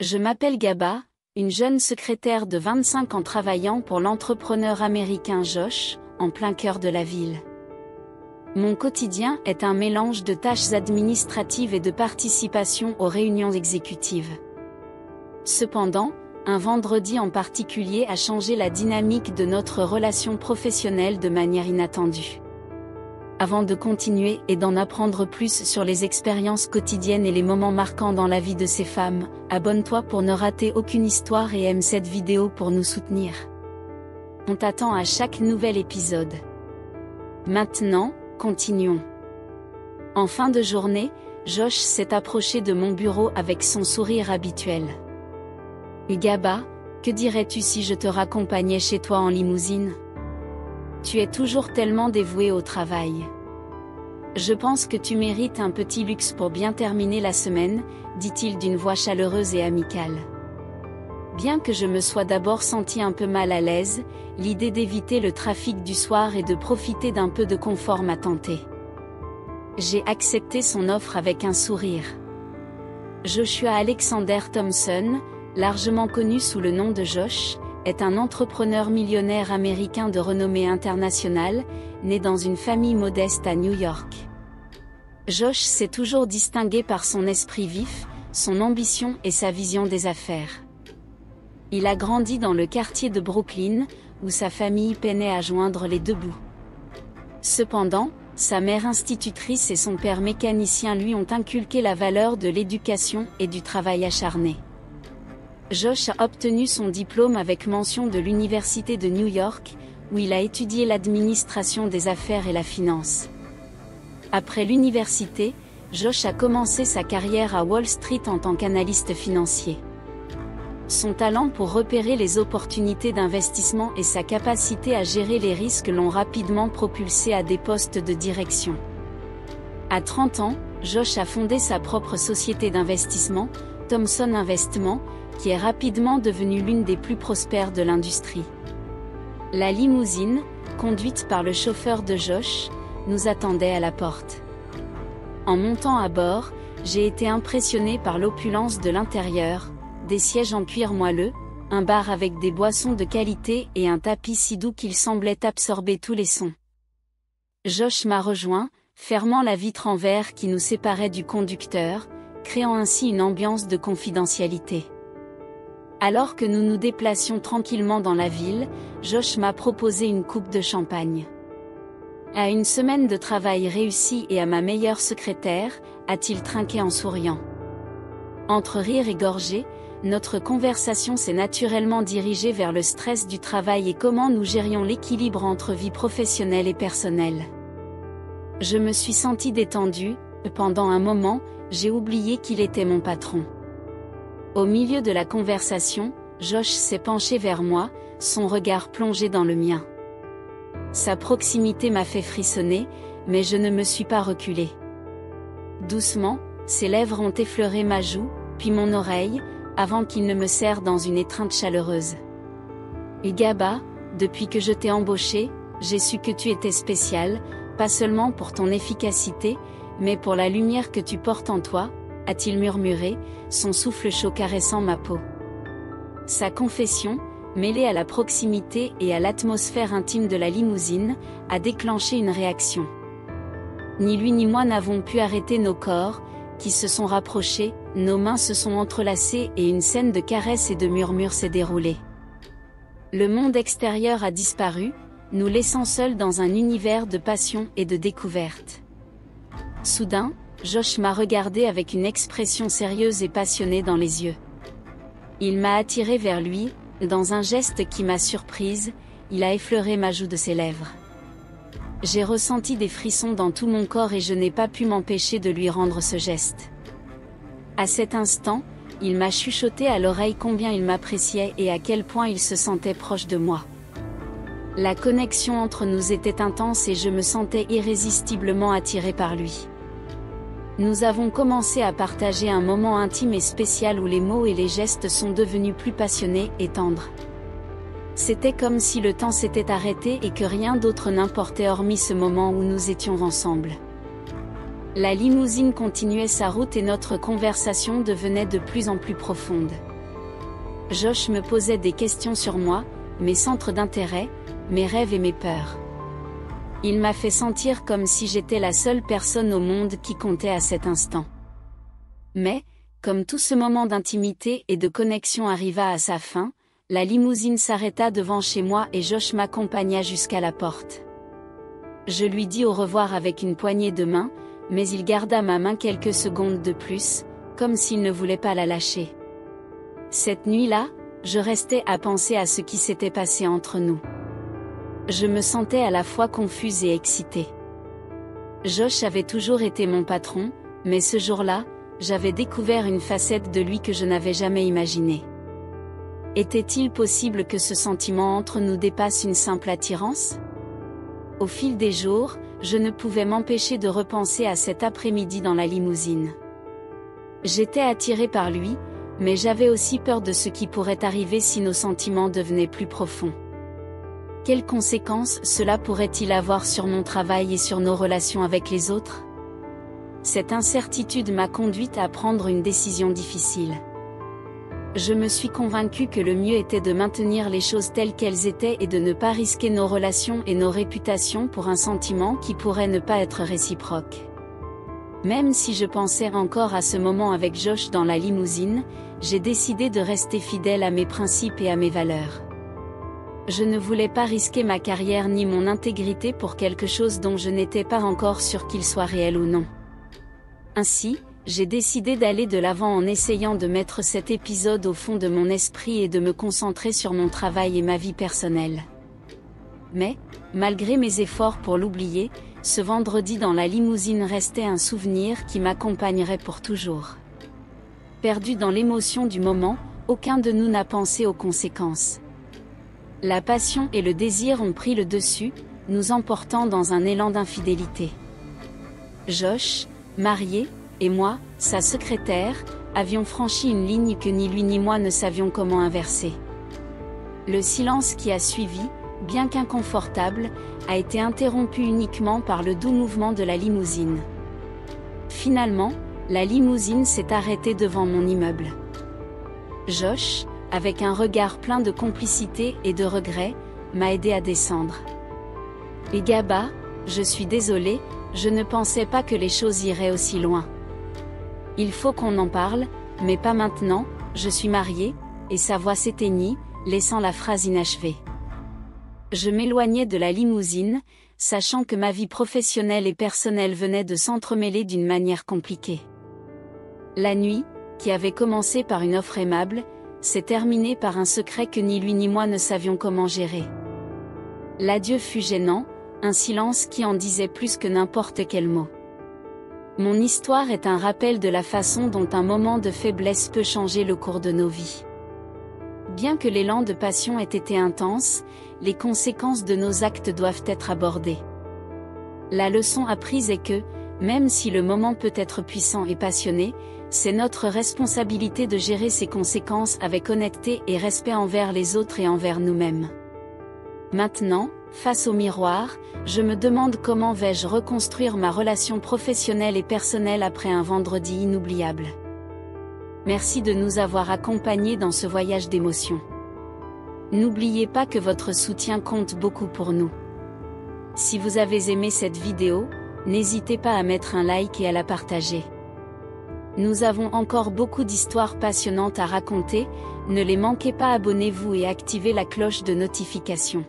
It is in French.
Je m'appelle Gaba, une jeune secrétaire de 25 ans travaillant pour l'entrepreneur américain Josh, en plein cœur de la ville. Mon quotidien est un mélange de tâches administratives et de participation aux réunions exécutives. Cependant, un vendredi en particulier a changé la dynamique de notre relation professionnelle de manière inattendue. Avant de continuer et d'en apprendre plus sur les expériences quotidiennes et les moments marquants dans la vie de ces femmes, abonne-toi pour ne rater aucune histoire et aime cette vidéo pour nous soutenir. On t'attend à chaque nouvel épisode. Maintenant, continuons. En fin de journée, Josh s'est approché de mon bureau avec son sourire habituel. Gaba, que dirais-tu si je te raccompagnais chez toi en limousine ? Tu es toujours tellement dévoué au travail. Je pense que tu mérites un petit luxe pour bien terminer la semaine, dit-il d'une voix chaleureuse et amicale. Bien que je me sois d'abord senti un peu mal à l'aise, l'idée d'éviter le trafic du soir et de profiter d'un peu de confort m'a tenté. J'ai accepté son offre avec un sourire. Joshua Alexander Thompson, largement connu sous le nom de Josh, est un entrepreneur millionnaire américain de renommée internationale, né dans une famille modeste à New York. Josh s'est toujours distingué par son esprit vif, son ambition et sa vision des affaires. Il a grandi dans le quartier de Brooklyn, où sa famille peinait à joindre les deux bouts. Cependant, sa mère institutrice et son père mécanicien lui ont inculqué la valeur de l'éducation et du travail acharné. Josh a obtenu son diplôme avec mention de l'Université de New York, où il a étudié l'administration des affaires et la finance. Après l'université, Josh a commencé sa carrière à Wall Street en tant qu'analyste financier. Son talent pour repérer les opportunités d'investissement et sa capacité à gérer les risques l'ont rapidement propulsé à des postes de direction. À 30 ans, Josh a fondé sa propre société d'investissement, Thompson Investment, qui est rapidement devenue l'une des plus prospères de l'industrie. La limousine, conduite par le chauffeur de Josh, nous attendait à la porte. En montant à bord, j'ai été impressionné par l'opulence de l'intérieur, des sièges en cuir moelleux, un bar avec des boissons de qualité et un tapis si doux qu'il semblait absorber tous les sons. Josh m'a rejoint, fermant la vitre en verre qui nous séparait du conducteur, créant ainsi une ambiance de confidentialité. Alors que nous nous déplacions tranquillement dans la ville, Josh m'a proposé une coupe de champagne. À une semaine de travail réussi et à ma meilleure secrétaire, a-t-il trinqué en souriant. Entre rire et gorgée, notre conversation s'est naturellement dirigée vers le stress du travail et comment nous gérions l'équilibre entre vie professionnelle et personnelle. Je me suis sentie détendue, pendant un moment, j'ai oublié qu'il était mon patron. Au milieu de la conversation, Josh s'est penché vers moi, son regard plongé dans le mien. Sa proximité m'a fait frissonner, mais je ne me suis pas reculée. Doucement, ses lèvres ont effleuré ma joue, puis mon oreille, avant qu'il ne me serre dans une étreinte chaleureuse. Gaba, depuis que je t'ai embauché, j'ai su que tu étais spécial, pas seulement pour ton efficacité, mais pour la lumière que tu portes en toi, a-t-il murmuré, son souffle chaud caressant ma peau. Sa confession, mêlée à la proximité et à l'atmosphère intime de la limousine, a déclenché une réaction. Ni lui ni moi n'avons pu arrêter nos corps, qui se sont rapprochés, nos mains se sont entrelacées et une scène de caresses et de murmures s'est déroulée. Le monde extérieur a disparu, nous laissant seuls dans un univers de passion et de découverte. Soudain, Josh m'a regardé avec une expression sérieuse et passionnée dans les yeux. Il m'a attiré vers lui, dans un geste qui m'a surprise, il a effleuré ma joue de ses lèvres. J'ai ressenti des frissons dans tout mon corps et je n'ai pas pu m'empêcher de lui rendre ce geste. À cet instant, il m'a chuchoté à l'oreille combien il m'appréciait et à quel point il se sentait proche de moi. La connexion entre nous était intense et je me sentais irrésistiblement attiré par lui. Nous avons commencé à partager un moment intime et spécial où les mots et les gestes sont devenus plus passionnés et tendres. C'était comme si le temps s'était arrêté et que rien d'autre n'importait hormis ce moment où nous étions ensemble. La limousine continuait sa route et notre conversation devenait de plus en plus profonde. Josh me posait des questions sur moi, mes centres d'intérêt, mes rêves et mes peurs. Il m'a fait sentir comme si j'étais la seule personne au monde qui comptait à cet instant. Mais, comme tout ce moment d'intimité et de connexion arriva à sa fin, la limousine s'arrêta devant chez moi et Josh m'accompagna jusqu'à la porte. Je lui dis au revoir avec une poignée de main, mais il garda ma main quelques secondes de plus, comme s'il ne voulait pas la lâcher. Cette nuit-là, je restais à penser à ce qui s'était passé entre nous. Je me sentais à la fois confuse et excitée. Josh avait toujours été mon patron, mais ce jour-là, j'avais découvert une facette de lui que je n'avais jamais imaginée. Était-il possible que ce sentiment entre nous dépasse une simple attirance ? Au fil des jours, je ne pouvais m'empêcher de repenser à cet après-midi dans la limousine. J'étais attirée par lui, mais j'avais aussi peur de ce qui pourrait arriver si nos sentiments devenaient plus profonds. Quelles conséquences cela pourrait-il avoir sur mon travail et sur nos relations avec les autres ? Cette incertitude m'a conduite à prendre une décision difficile. Je me suis convaincue que le mieux était de maintenir les choses telles qu'elles étaient et de ne pas risquer nos relations et nos réputations pour un sentiment qui pourrait ne pas être réciproque. Même si je pensais encore à ce moment avec Josh dans la limousine, j'ai décidé de rester fidèle à mes principes et à mes valeurs. Je ne voulais pas risquer ma carrière ni mon intégrité pour quelque chose dont je n'étais pas encore sûre qu'il soit réel ou non. Ainsi, j'ai décidé d'aller de l'avant en essayant de mettre cet épisode au fond de mon esprit et de me concentrer sur mon travail et ma vie personnelle. Mais, malgré mes efforts pour l'oublier, ce vendredi dans la limousine restait un souvenir qui m'accompagnerait pour toujours. Perdu dans l'émotion du moment, aucun de nous n'a pensé aux conséquences. La passion et le désir ont pris le dessus, nous emportant dans un élan d'infidélité. Josh, marié, et moi, sa secrétaire, avions franchi une ligne que ni lui ni moi ne savions comment inverser. Le silence qui a suivi, bien qu'inconfortable, a été interrompu uniquement par le doux mouvement de la limousine. Finalement, la limousine s'est arrêtée devant mon immeuble. Josh, avec un regard plein de complicité et de regret, m'a aidé à descendre. Et Gaba, je suis désolée, je ne pensais pas que les choses iraient aussi loin. Il faut qu'on en parle, mais pas maintenant, je suis mariée, et sa voix s'éteignit, laissant la phrase inachevée. Je m'éloignais de la limousine, sachant que ma vie professionnelle et personnelle venait de s'entremêler d'une manière compliquée. La nuit, qui avait commencé par une offre aimable, s'est terminée par un secret que ni lui ni moi ne savions comment gérer. L'adieu fut gênant, un silence qui en disait plus que n'importe quel mot. Mon histoire est un rappel de la façon dont un moment de faiblesse peut changer le cours de nos vies. Bien que l'élan de passion ait été intense, les conséquences de nos actes doivent être abordées. La leçon apprise est que, même si le moment peut être puissant et passionné, c'est notre responsabilité de gérer ses conséquences avec honnêteté et respect envers les autres et envers nous-mêmes. Maintenant, face au miroir, je me demande comment vais-je reconstruire ma relation professionnelle et personnelle après un vendredi inoubliable. Merci de nous avoir accompagnés dans ce voyage d'émotions. N'oubliez pas que votre soutien compte beaucoup pour nous. Si vous avez aimé cette vidéo, n'hésitez pas à mettre un like et à la partager. Nous avons encore beaucoup d'histoires passionnantes à raconter, ne les manquez pas, abonnez-vous et activez la cloche de notification.